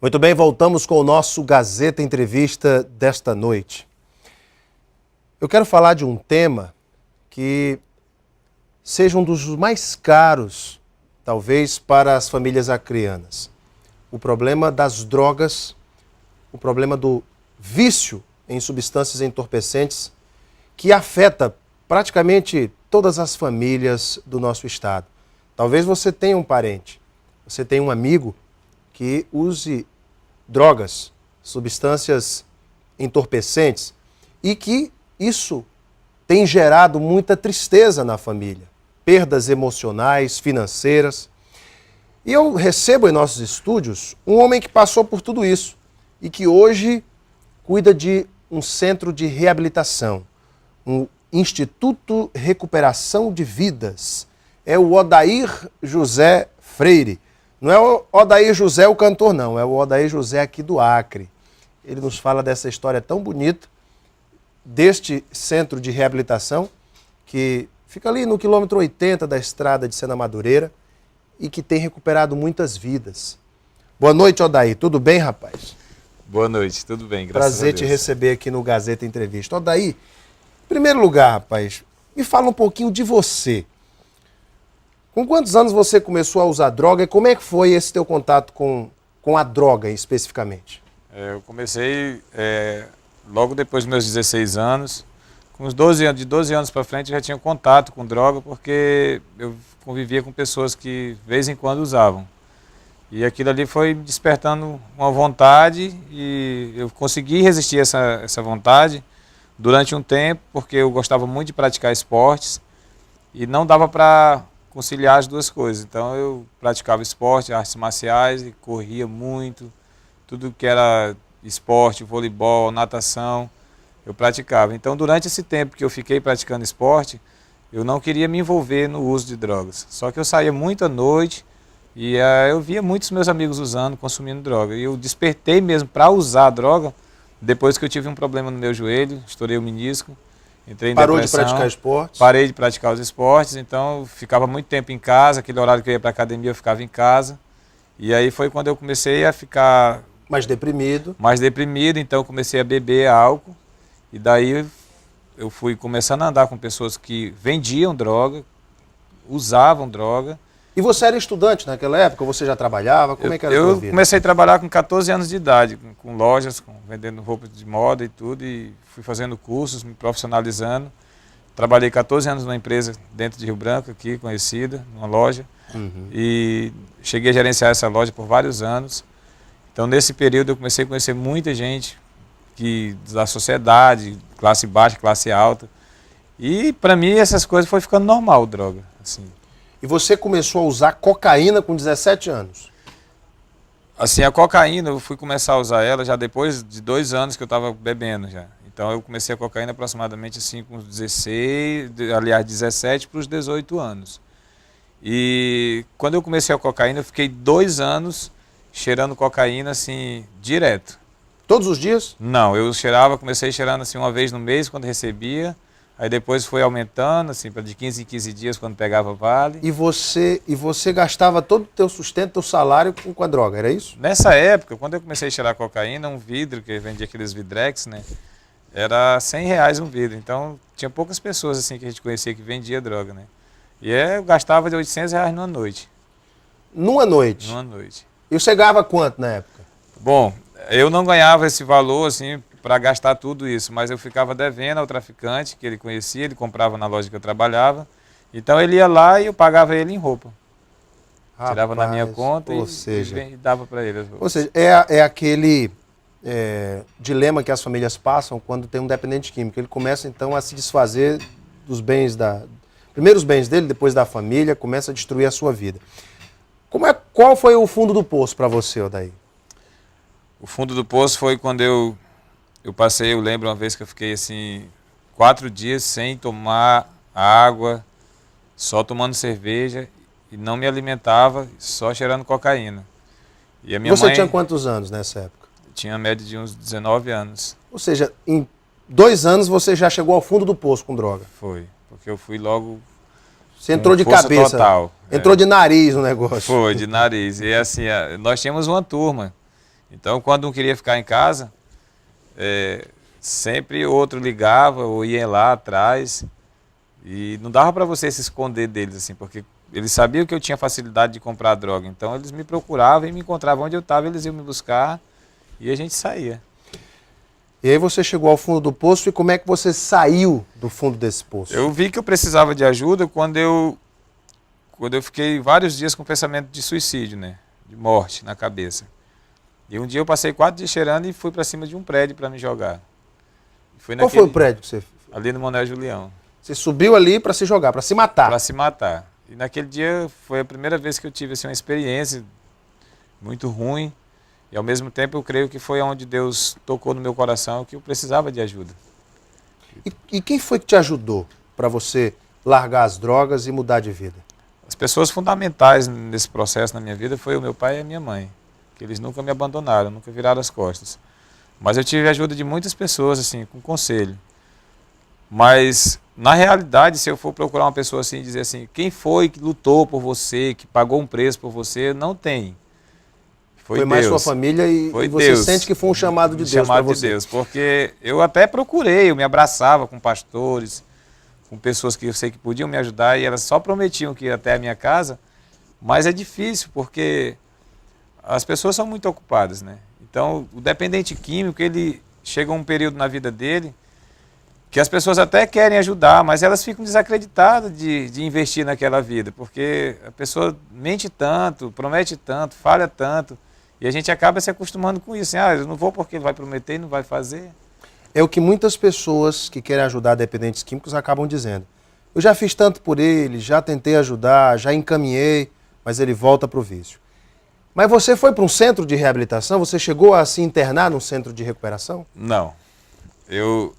Muito bem, voltamos com o nosso Gazeta Entrevista desta noite. Eu quero falar de um tema que seja um dos mais caros, talvez, para as famílias acreanas. O problema das drogas, o problema do vício em substâncias entorpecentes, que afeta praticamente todas as famílias do nosso estado. Talvez você tenha um parente, você tenha um amigo que use drogas, substâncias entorpecentes, e que isso tem gerado muita tristeza na família, perdas emocionais, financeiras. E eu recebo em nossos estúdios um homem que passou por tudo isso e que hoje cuida de um centro de reabilitação, um Instituto Recuperação de Vidas. É o Odair José Freire. Não é o Odair José o cantor, não. É o Odair José aqui do Acre. Ele nos fala dessa história tão bonita, deste centro de reabilitação, que fica ali no quilômetro 80 da estrada de Sena Madureira e que tem recuperado muitas vidas. Boa noite, Odair. Tudo bem, rapaz? Boa noite, tudo bem, graças a Deus. Prazer te receber aqui no Gazeta Entrevista. Odair, em primeiro lugar, rapaz, me fala um pouquinho de você. Com quantos anos você começou a usar droga e como é que foi esse teu contato com a droga especificamente? Eu comecei logo depois dos meus 16 anos. Com uns 12 anos, de 12 anos para frente eu já tinha contato com droga porque eu convivia com pessoas que de vez em quando usavam. E aquilo ali foi me despertando uma vontade e eu consegui resistir essa vontade durante um tempo porque eu gostava muito de praticar esportes e não dava para conciliar as duas coisas. Então eu praticava esporte, artes marciais e corria muito. Tudo que era esporte, voleibol, natação, eu praticava. Então durante esse tempo que eu fiquei praticando esporte, eu não queria me envolver no uso de drogas. Só que eu saía muito à noite e eu via muitos meus amigos usando, consumindo droga. E eu despertei mesmo para usar droga depois que eu tive um problema no meu joelho, estourei o menisco. Entrei em Parou depressão, de praticar esportes? Parei de praticar os esportes, então eu ficava muito tempo em casa, aquele horário que eu ia para a academia eu ficava em casa. E aí foi quando eu comecei a ficar mais deprimido. Então eu comecei a beber álcool. E daí eu fui começando a andar com pessoas que vendiam droga, usavam droga. E você era estudante naquela época? Você já trabalhava? Como é que era a sua vida? Eu comecei a trabalhar com 14 anos de idade, com lojas, vendendo roupas de moda e tudo, e fui fazendo cursos, me profissionalizando. Trabalhei 14 anos numa empresa dentro de Rio Branco, aqui, conhecida, numa loja, e cheguei a gerenciar essa loja por vários anos. Então, nesse período, eu comecei a conhecer muita gente da sociedade, classe baixa, classe alta, e para mim essas coisas foi ficando normal, droga, assim. E você começou a usar cocaína com 17 anos? Assim, a cocaína, eu fui começar a usar ela já depois de 2 anos que eu estava bebendo já. Então eu comecei a cocaína aproximadamente assim com 17 para os 18 anos. E quando eu comecei a cocaína, eu fiquei 2 anos cheirando cocaína assim, direto. Todos os dias? Não, comecei cheirando assim uma vez no mês quando recebia. Aí depois foi aumentando, assim, de 15 em 15 dias quando pegava vale. E você gastava todo o teu sustento, teu salário com a droga, era isso? Nessa época, quando eu comecei a cheirar cocaína, um vidro, que vendia aqueles vidrex, né? Era R$100 um vidro. Então tinha poucas pessoas assim que a gente conhecia que vendia droga, né? E eu gastava de R$800 numa noite. Numa noite? Numa noite. E você ganhava quanto na época? Bom, eu não ganhava esse valor, assim, para gastar tudo isso, mas eu ficava devendo ao traficante que ele conhecia, ele comprava na loja que eu trabalhava, então ele ia lá e eu pagava ele em roupa. Rapaz, tirava na minha conta e dava para ele as roupas. Ou seja, é aquele dilema que as famílias passam quando tem um dependente químico. Ele começa então a se desfazer dos bens primeiro os bens dele, depois da família, começa a destruir a sua vida. Qual foi o fundo do poço para você, Odair? O fundo do poço foi quando eu lembro uma vez que eu fiquei assim 4 dias sem tomar água, só tomando cerveja e não me alimentava, só cheirando cocaína. E a minha Você mãe tinha quantos anos nessa época? tinha a média de uns 19 anos. Ou seja, em 2 anos você já chegou ao fundo do poço com droga. Foi, porque eu fui logo. Você entrou de cabeça. Total. Entrou de nariz no negócio. Foi, de nariz. E assim, nós tínhamos uma turma. Então, quando um queria ficar em casa, sempre outro ligava ou ia lá atrás. E não dava para você se esconder deles, assim, porque eles sabiam que eu tinha facilidade de comprar droga. Então, eles me procuravam e me encontravam onde eu estava, eles iam me buscar e a gente saía. E aí você chegou ao fundo do poço e como é que você saiu do fundo desse poço? Eu vi que eu precisava de ajuda quando eu fiquei vários dias com pensamento de suicídio, né? De morte na cabeça. E um dia eu passei 4 dias cheirando e fui para cima de um prédio para me jogar. Qual foi o prédio que você... Ali no Manuel Julião. Você subiu ali para se jogar, para se matar? Para se matar. E naquele dia foi a primeira vez que eu tive assim, uma experiência muito ruim. E ao mesmo tempo eu creio que foi onde Deus tocou no meu coração que eu precisava de ajuda. E quem foi que te ajudou para você largar as drogas e mudar de vida? As pessoas fundamentais nesse processo na minha vida foi o meu pai e a minha mãe. Que eles nunca me abandonaram, nunca viraram as costas. Mas eu tive a ajuda de muitas pessoas, assim, com conselho. Mas, na realidade, se eu for procurar uma pessoa assim e dizer assim, quem foi que lutou por você, que pagou um preço por você, não tem. Foi mais sua família e você Deus. Sente que foi um chamado de Deus para você. Chamado de Deus, porque eu até procurei, eu me abraçava com pastores, com pessoas que eu sei que podiam me ajudar e elas só prometiam que ia até a minha casa, mas é difícil porque as pessoas são muito ocupadas, né? Então, o dependente químico, ele chega a um período na vida dele que as pessoas até querem ajudar, mas elas ficam desacreditadas de investir naquela vida, porque a pessoa mente tanto, promete tanto, falha tanto, e a gente acaba se acostumando com isso. Assim, eu não vou porque ele vai prometer e não vai fazer. É o que muitas pessoas que querem ajudar dependentes químicos acabam dizendo. Eu já fiz tanto por ele, já tentei ajudar, já encaminhei, mas ele volta para o vício. Mas você foi para um centro de reabilitação? Você chegou a se internar num centro de recuperação? Não. Eu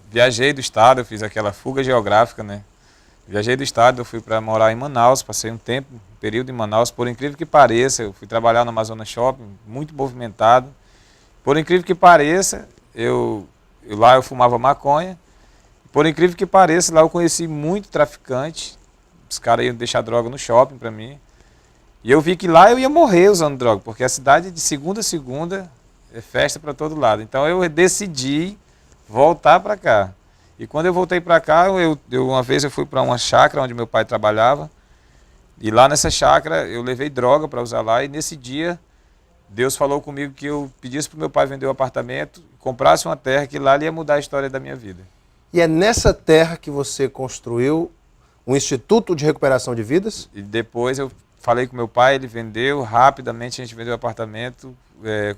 viajei do estado, eu fiz aquela fuga geográfica, né? Viajei do estado, eu fui para morar em Manaus, passei um período em Manaus, por incrível que pareça, eu fui trabalhar no Amazonas Shopping, muito movimentado. Por incrível que pareça, lá eu fumava maconha. Por incrível que pareça, lá eu conheci muito traficante. Os caras iam deixar droga no shopping para mim. E eu vi que lá eu ia morrer usando droga, porque a cidade de segunda a segunda é festa para todo lado. Então eu decidi voltar para cá. E quando eu voltei para cá, uma vez eu fui para uma chácara onde meu pai trabalhava. E lá nessa chácara eu levei droga para usar lá. E nesse dia Deus falou comigo que eu pedisse para o meu pai vender o apartamento, comprasse uma terra, que lá ele ia mudar a história da minha vida. E é nessa terra que você construiu um Instituto de Recuperação de Vidas? E depois eu falei com meu pai, ele vendeu, rapidamente a gente vendeu o apartamento,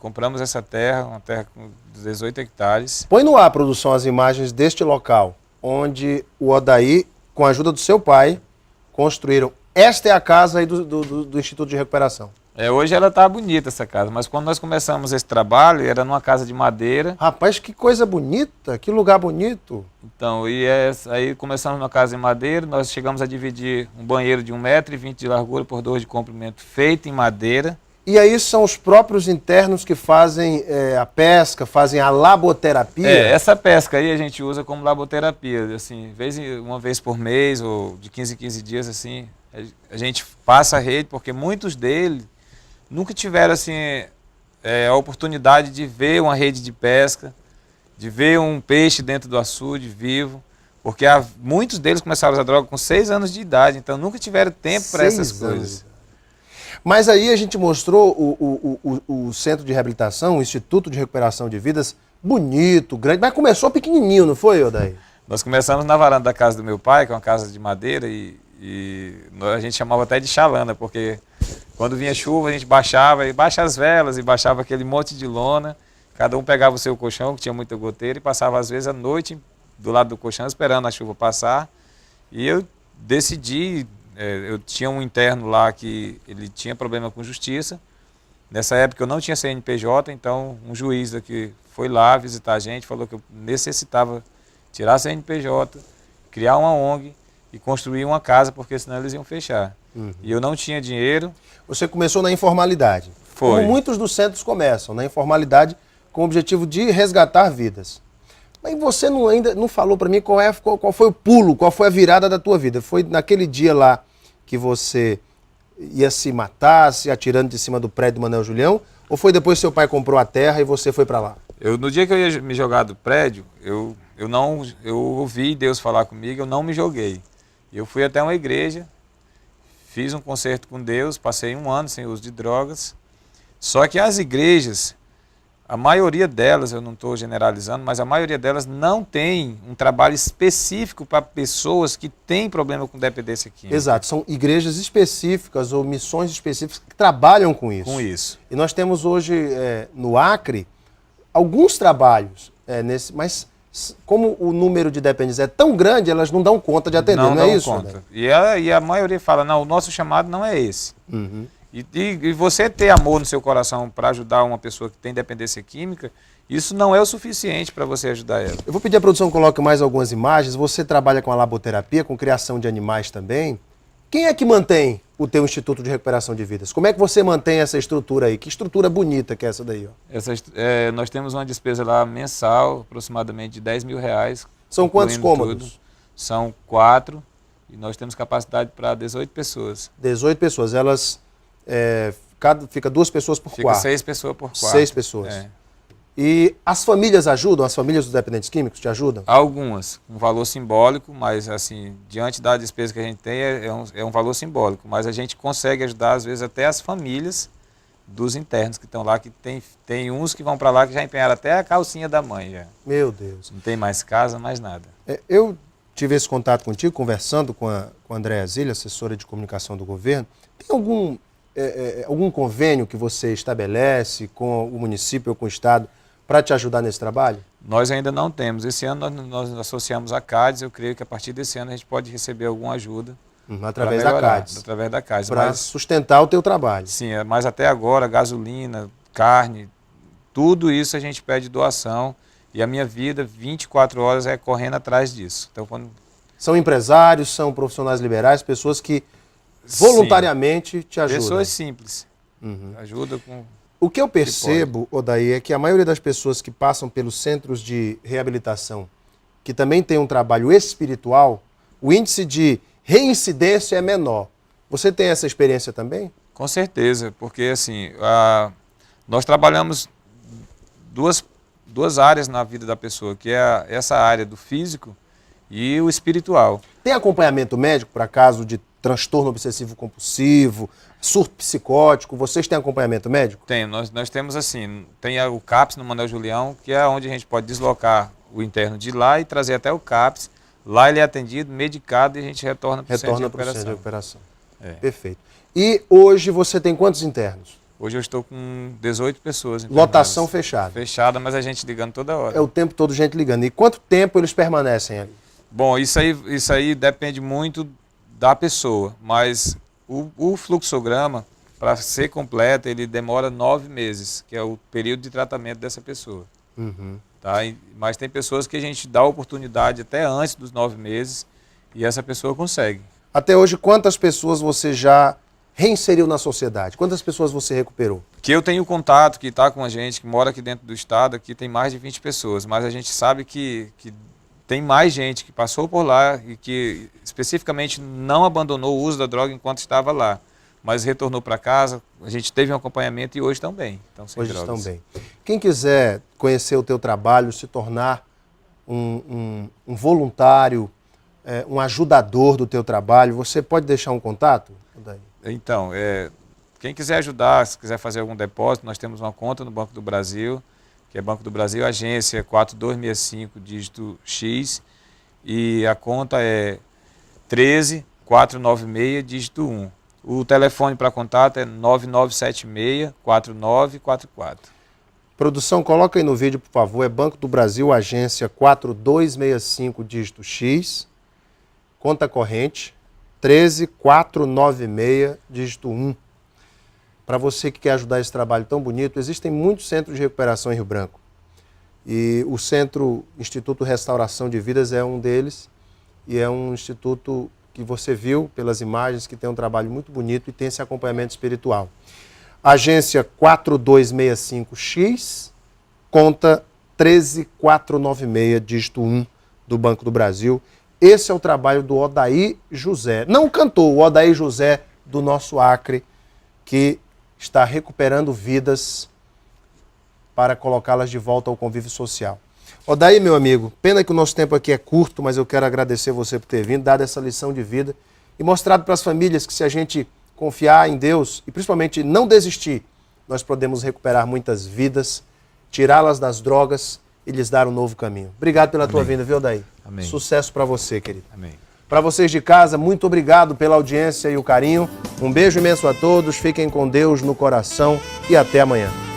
compramos essa terra, uma terra com 18 hectares. Põe no ar, produção, as imagens deste local, onde o Odair, com a ajuda do seu pai, construíram. Esta é a casa aí do Instituto de Recuperação. Hoje ela está bonita, essa casa, mas quando nós começamos esse trabalho, era numa casa de madeira. Rapaz, que coisa bonita, que lugar bonito. Então, aí começamos numa casa de madeira, nós chegamos a dividir um banheiro de 1,20 m de largura por 2 de comprimento, feito em madeira. E aí são os próprios internos que fazem a pesca, fazem a laboterapia? Essa pesca aí a gente usa como laboterapia, assim, uma vez por mês ou de 15 em 15 dias, assim, a gente passa a rede, porque muitos deles nunca tiveram assim, a oportunidade de ver uma rede de pesca, de ver um peixe dentro do açude vivo, porque muitos deles começaram a usar droga com 6 anos de idade, então nunca tiveram tempo para essas coisas. Mas aí a gente mostrou o Centro de Reabilitação, o Instituto de Recuperação de Vidas, bonito, grande, mas começou pequenininho, não foi, Odair? Nós começamos na varanda da casa do meu pai, que é uma casa de madeira, e a gente chamava até de chalana, porque quando vinha chuva a gente baixava as velas e baixava aquele monte de lona, cada um pegava o seu colchão, que tinha muita goteira, e passava às vezes a noite do lado do colchão esperando a chuva passar. E eu decidi, eu tinha um interno lá que ele tinha problema com justiça. Nessa época eu não tinha CNPJ, então um juiz aqui foi lá visitar a gente, falou que eu necessitava tirar a CNPJ, criar uma ONG e construir uma casa, porque senão eles iam fechar. E eu não tinha dinheiro. Você começou na informalidade. Foi. Como muitos dos centros começam, na informalidade, com o objetivo de resgatar vidas. Mas você ainda não falou para mim qual foi o pulo, qual foi a virada da tua vida. Foi naquele dia lá que você ia se matar, se atirando de cima do prédio do Manuel Julião? Ou foi depois que seu pai comprou a terra e você foi para lá? No dia que eu ia me jogar do prédio, eu ouvi Deus falar comigo, eu não me joguei. Eu fui até uma igreja, fiz um concerto com Deus, passei 1 ano sem uso de drogas. Só que as igrejas, a maioria delas, eu não estou generalizando, mas a maioria delas não tem um trabalho específico para pessoas que têm problema com dependência química. Exato, são igrejas específicas ou missões específicas que trabalham com isso. Com isso. E nós temos hoje no Acre alguns trabalhos, mas como o número de dependentes é tão grande, elas não dão conta de atender, não é isso? Conta. Né? E a maioria fala, não, o nosso chamado não é esse. Uhum. E você ter amor no seu coração para ajudar uma pessoa que tem dependência química, isso não é o suficiente para você ajudar ela. Eu vou pedir à produção que coloque mais algumas imagens. Você trabalha com a laboterapia, com criação de animais também. Quem é que mantém o teu Instituto de Recuperação de Vidas? Como é que você mantém essa estrutura aí? Que estrutura bonita que é essa daí? Ó? Nós temos uma despesa lá mensal, aproximadamente de R$10.000. São quantos cômodos? Tudo. São 4 e nós temos capacidade para 18 pessoas. 18 pessoas. Elas, fica 2 pessoas por quarto. Fica 6 pessoas por quarto. 6 pessoas. E as famílias ajudam? As famílias dos dependentes químicos te ajudam? Algumas, um valor simbólico, mas assim, diante da despesa que a gente tem, é um valor simbólico. Mas a gente consegue ajudar, às vezes, até as famílias dos internos que estão lá, que tem uns que vão para lá que já empenharam até a calcinha da mãe. Já. Meu Deus. Não tem mais casa, mais nada. Eu tive esse contato contigo, conversando com a Andréa Zilli, assessora de comunicação do governo. Tem algum convênio que você estabelece com o município ou com o estado para te ajudar nesse trabalho? Nós ainda não temos. Esse ano nós associamos a CADES. Eu creio que a partir desse ano a gente pode receber alguma ajuda. Através da CADES. Através da CADES. Para sustentar o teu trabalho. Sim, mas até agora, gasolina, carne, tudo isso a gente pede doação. E a minha vida, 24 horas, é correndo atrás disso. Então, São empresários, são profissionais liberais, pessoas que voluntariamente te ajudam. Pessoas simples. Ajuda com... O que eu percebo, Odair, é que a maioria das pessoas que passam pelos centros de reabilitação, que também tem um trabalho espiritual, o índice de reincidência é menor. Você tem essa experiência também? Com certeza, porque assim, nós trabalhamos duas áreas na vida da pessoa, que é essa área do físico e o espiritual. Tem acompanhamento médico para caso de transtorno obsessivo compulsivo, surto psicótico? Vocês têm acompanhamento médico? Tem, nós temos assim, tem o CAPS no Manuel Julião, que é onde a gente pode deslocar o interno de lá e trazer até o CAPS. Lá ele é atendido, medicado e a gente retorna para o centro de recuperação. Perfeito. E hoje você tem quantos internos? Hoje eu estou com 18 pessoas. Lotação fechada? Fechada, mas a gente ligando toda hora. É o tempo todo gente ligando. E quanto tempo eles permanecem ali? Bom, isso aí depende muito da pessoa, mas o fluxograma, para ser completo, ele demora 9 meses, que é o período de tratamento dessa pessoa. Tá? Mas tem pessoas que a gente dá oportunidade até antes dos 9 meses e essa pessoa consegue. Até hoje, quantas pessoas você já reinseriu na sociedade? Quantas pessoas você recuperou? Que eu tenho contato, que está com a gente, que mora aqui dentro do estado, aqui tem mais de 20 pessoas, mas a gente sabe que tem mais gente que passou por lá e que especificamente não abandonou o uso da droga enquanto estava lá, mas retornou para casa, a gente teve um acompanhamento e hoje estão bem. Hoje estão bem. Quem quiser conhecer o teu trabalho, se tornar um voluntário, um ajudador do teu trabalho, você pode deixar um contato? Então, quem quiser ajudar, se quiser fazer algum depósito, nós temos uma conta no Banco do Brasil, que é Banco do Brasil, agência 4265, dígito X, e a conta é 13496, dígito 1. O telefone para contato é 9976-4944. Produção, coloca aí no vídeo, por favor, é Banco do Brasil, agência 4265, dígito X, conta corrente 13496, dígito 1. Para você que quer ajudar esse trabalho tão bonito, existem muitos centros de recuperação em Rio Branco. E o Centro Instituto Restauração de Vidas é um deles. E é um instituto que você viu pelas imagens, que tem um trabalho muito bonito e tem esse acompanhamento espiritual. Agência 4265X, conta 13496, dígito 1 do Banco do Brasil. Esse é o trabalho do Odair José. Não cantor, o Odair José do nosso Acre, que está recuperando vidas para colocá-las de volta ao convívio social. Odaí, meu amigo, pena que o nosso tempo aqui é curto, mas eu quero agradecer você por ter vindo, dado essa lição de vida e mostrado para as famílias que se a gente confiar em Deus e principalmente não desistir, nós podemos recuperar muitas vidas, tirá-las das drogas e lhes dar um novo caminho. Obrigado pela tua vinda, viu, Odaí? Amém. Sucesso para você, querido. Amém. Para vocês de casa, muito obrigado pela audiência e o carinho. Um beijo imenso a todos, fiquem com Deus no coração e até amanhã.